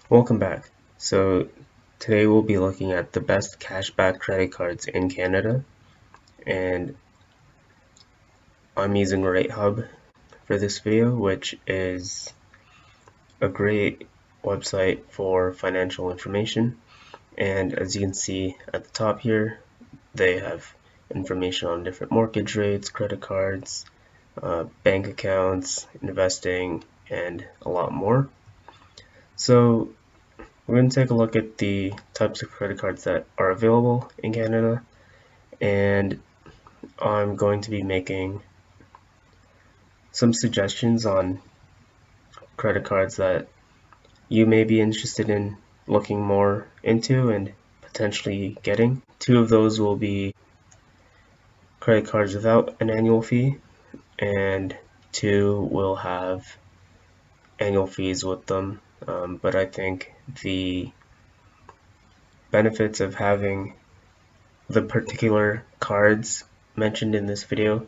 Welcome back. So today we'll be looking at the best cashback credit cards in Canada, and I'm using RateHub for this video, which is a great website for financial information. And as you can see at the top here, they have information on different mortgage rates, credit cards, bank accounts, investing, and a lot more. So we're going to take a look at the types of credit cards that are available in Canada, and I'm going to be making some suggestions on credit cards that you may be interested in looking more into and potentially getting. Two of those will be credit cards without an annual fee, and two will have annual fees with them. But I think the benefits of having the particular cards mentioned in this video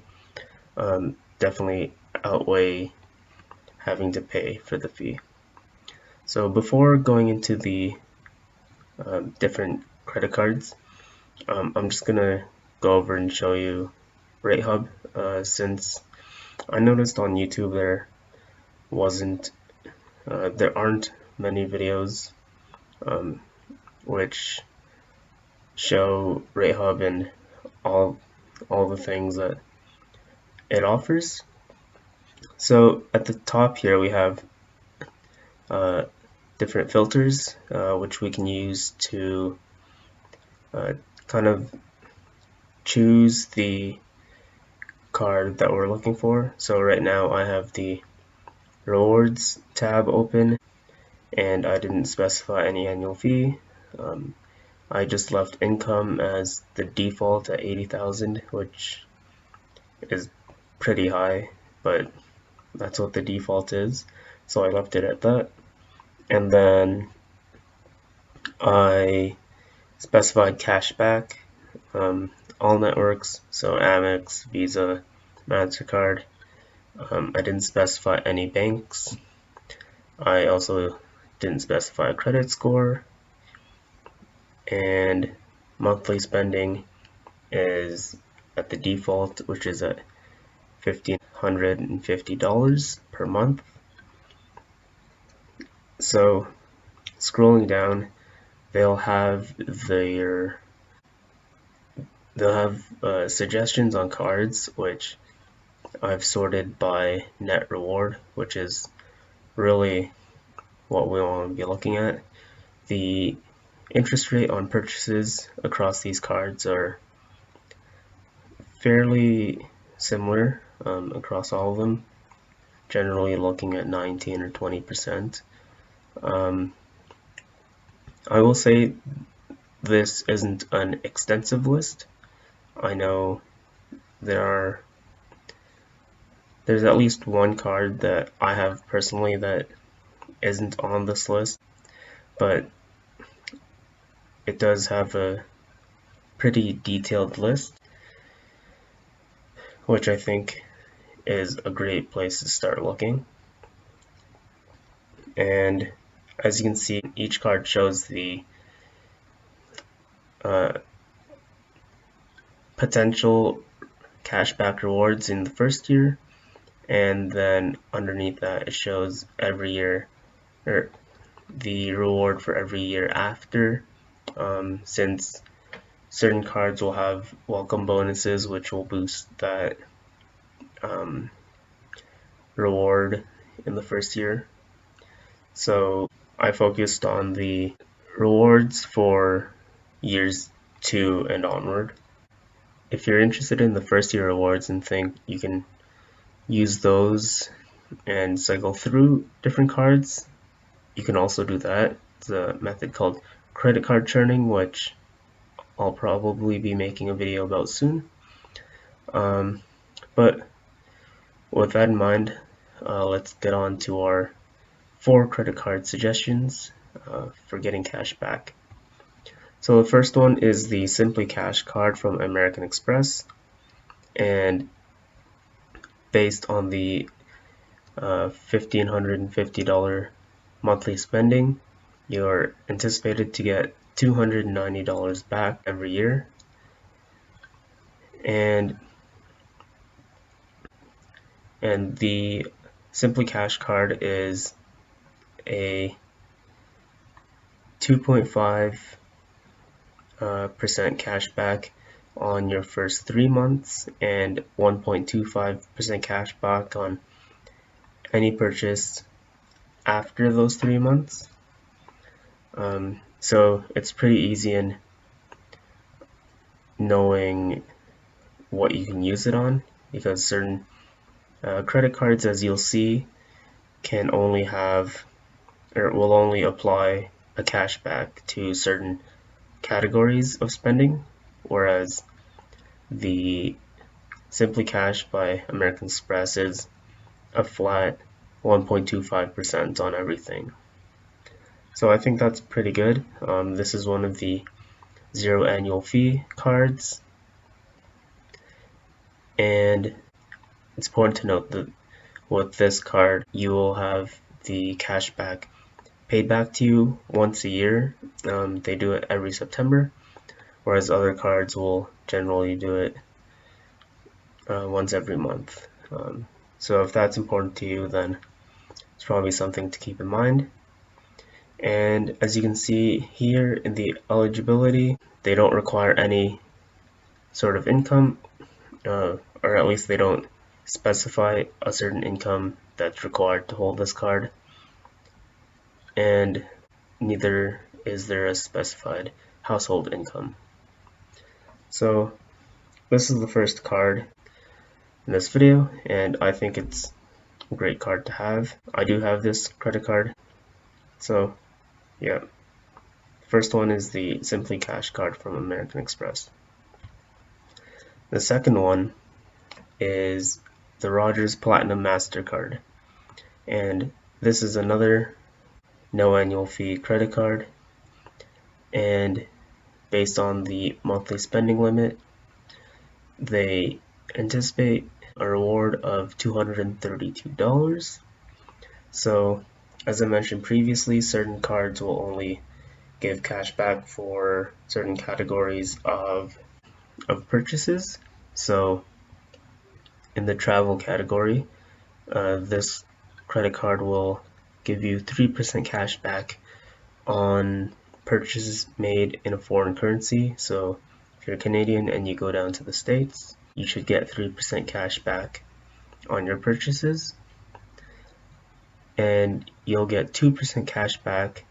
definitely outweigh having to pay for the fee. So before going into the different credit cards, I'm just gonna go over and show you RateHub, since I noticed on YouTube there aren't many videos um, which show RateHub and all all the things that it offers. So at the top here we have uh, different filters which we can use to uh, kind of choose the card that we're looking for. So right now I have the rewards tab open and I didn't specify any annual fee. I just left income as the default at 80,000, which is pretty high, but that's what the default is. So I left it at that. And then I specified cashback, all networks, so Amex, Visa, MasterCard. I didn't specify any banks. I also didn't specify a credit score, and monthly spending is at the default, which is at $1,550 per month. So scrolling down, they'll have their suggestions on cards, which I've sorted by net reward, which is really what we want to be looking at. The interest rate on purchases across these cards are fairly similar across all of them, generally looking at 19 or 20%. I will say this isn't an extensive list. I know there's at least one card that I have personally that isn't on this list, but it does have a pretty detailed list, which I think is a great place to start looking. And as you can see, each card shows the uh, potential cashback rewards in the first year, and then underneath that it shows every year, or the reward for every year after, since certain cards will have welcome bonuses which will boost that um, reward in the first year. So I focused on the rewards for years 2 and onward. If you're interested in the first year rewards and think you can use those and cycle through different cards, you can also do that. It's a method called credit card churning, which I'll probably be making a video about soon. But with that in mind, let's get on to our 4 credit card suggestions for getting cash back. So the first one is the Simply Cash card from American Express, and based on the $1,550 monthly spending, you're anticipated to get $290 back every year. And the Simply Cash card is a 2.5% cash back on your first 3 months and 1.25% cash back on any purchase after those 3 months. So it's pretty easy in knowing what you can use it on, because certain credit cards, as you'll see, can only have, or will only apply a cashback to certain categories of spending, whereas the Simply Cash by American Express is a flat 1.25% on everything. So I think that's pretty good. This is one of the zero annual fee cards, and it's important to note that with this card you will have the cashback paid back to you once a year. They do it every September, whereas other cards will generally do it once every month. So if that's important to you, then it's probably something to keep in mind. And as you can see here in the eligibility, they don't require any sort of income, or at least they don't specify a certain income that's required to hold this card, and neither is there a specified household income. So this is the first card in this video, and I think it's a great card to have. I do have this credit card, so yeah. First one is the Simply Cash card from American Express. The second one is the Rogers Platinum MasterCard, and this is another no annual fee credit card, and based on the monthly spending limit, they anticipate a reward of $232. So as I mentioned previously, certain cards will only give cash back for certain categories of purchases. So in the travel category, this credit card will give you 3% cash back on purchases made in a foreign currency. So if you're Canadian and you go down to the States, you should get 3% cash back on your purchases, and you'll get 2% cash back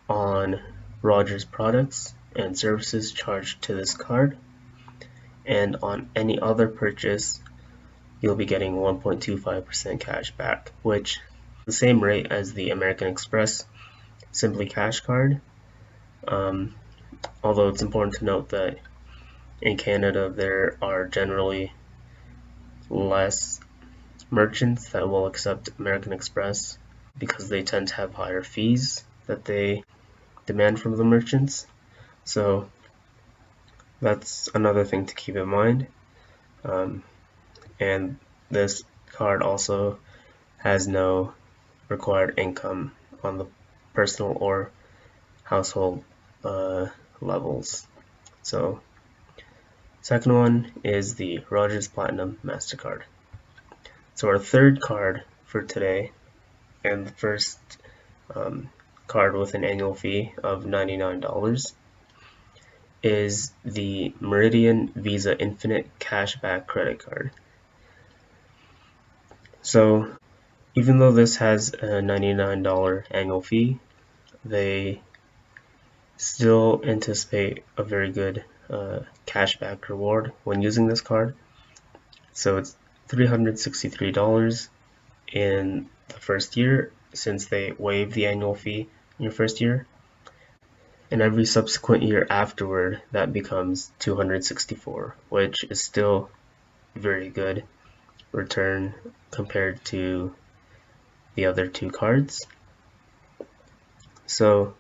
on Rogers products and services charged to this card, and on any other purchase you'll be getting 1.25% cash back, which is the same rate as the American Express Simply Cash card. Although it's important to note that in Canada there are generally less merchants that will accept American Express because they tend to have higher fees that they demand from the merchants. So that's another thing to keep in mind. And this card also has no required income on the personal or household levels. So second one is the Rogers Platinum MasterCard. So our third card for today, and the first card with an annual fee of $99, is the Meridian Visa Infinite Cashback Credit Card. So even though this has a $99 annual fee, they still anticipate a very good cashback reward when using this card. So it's $363 in the first year, since they waive the annual fee in your first year, and every subsequent year afterward that becomes $264, which is still very good return compared to the other two cards. So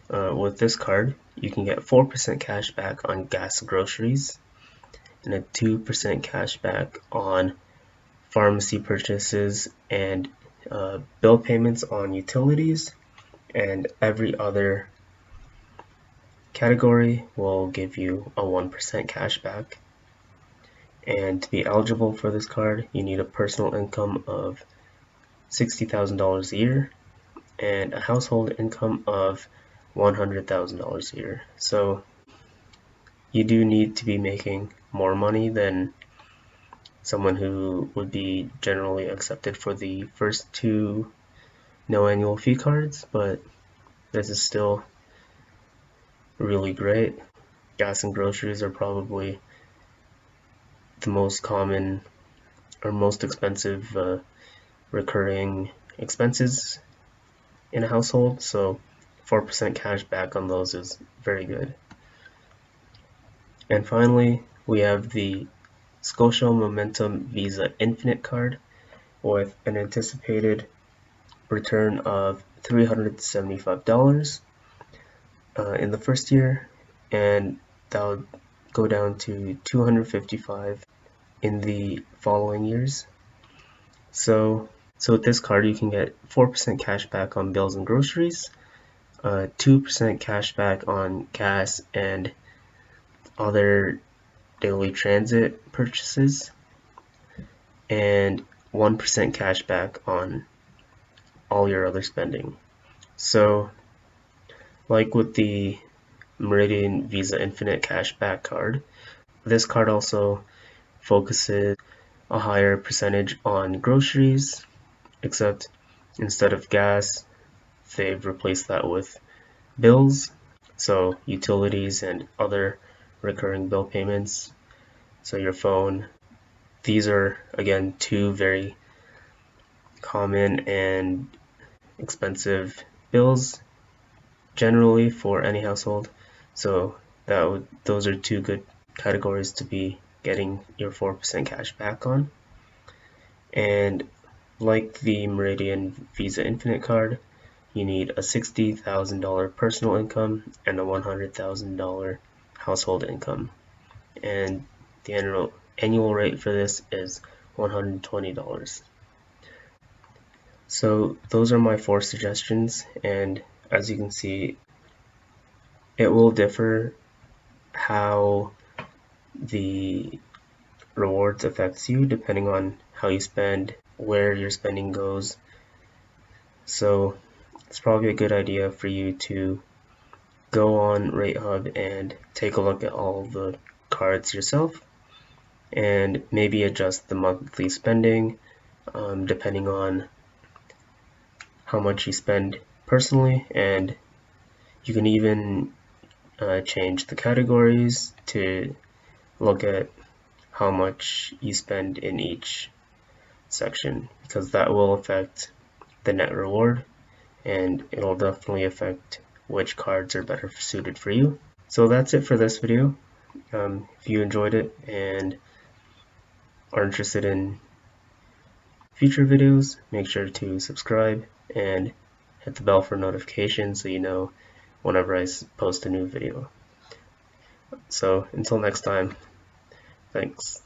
with this card you can get 4% cash back on gas and groceries, and a 2% cash back on pharmacy purchases and bill payments on utilities, and every other category will give you a 1% cash back. And to be eligible for this card, you need a personal income of $60,000 a year and a household income of $100,000 a year. So you do need to be making more money than someone who would be generally accepted for the first two no annual fee cards, but this is still really great. Gas and groceries are probably the most common or most expensive recurring expenses in a household, so 4% cash back on those is very good. And finally, we have the Scotia Momentum Visa Infinite card with an anticipated return of $375 in the first year, and that would go down to $255 in the following years. So with this card, you can get 4% cash back on bills and groceries, 2% cash back on gas and other daily transit purchases, and 1% cash back on all your other spending. So, like with the Meridian Visa Infinite Cashback card, this card also focuses a higher percentage on groceries, except instead of gas, they've replaced that with bills, so utilities and other recurring bill payments, so your phone. These are, again, two very common and expensive bills generally for any household, so those are two good categories to be getting your 4% cash back on. And like the Meridian Visa Infinite card, you need a $60,000 personal income and a $100,000 household income, and the annual rate for this is $120. So those are my 4 suggestions, and as you can see, it will differ how the rewards affects you depending on how you spend, where your spending goes. So it's probably a good idea for you to go on RateHub and take a look at all the cards yourself and maybe adjust the monthly spending depending on how much you spend personally, and you can even change the categories to look at how much you spend in each section, because that will affect the net reward and it'll definitely affect which cards are better suited for you. So that's it for this video. If you enjoyed it and are interested in future videos, make sure to subscribe and hit the bell for notifications so you know whenever I post a new video. So until next time, thanks.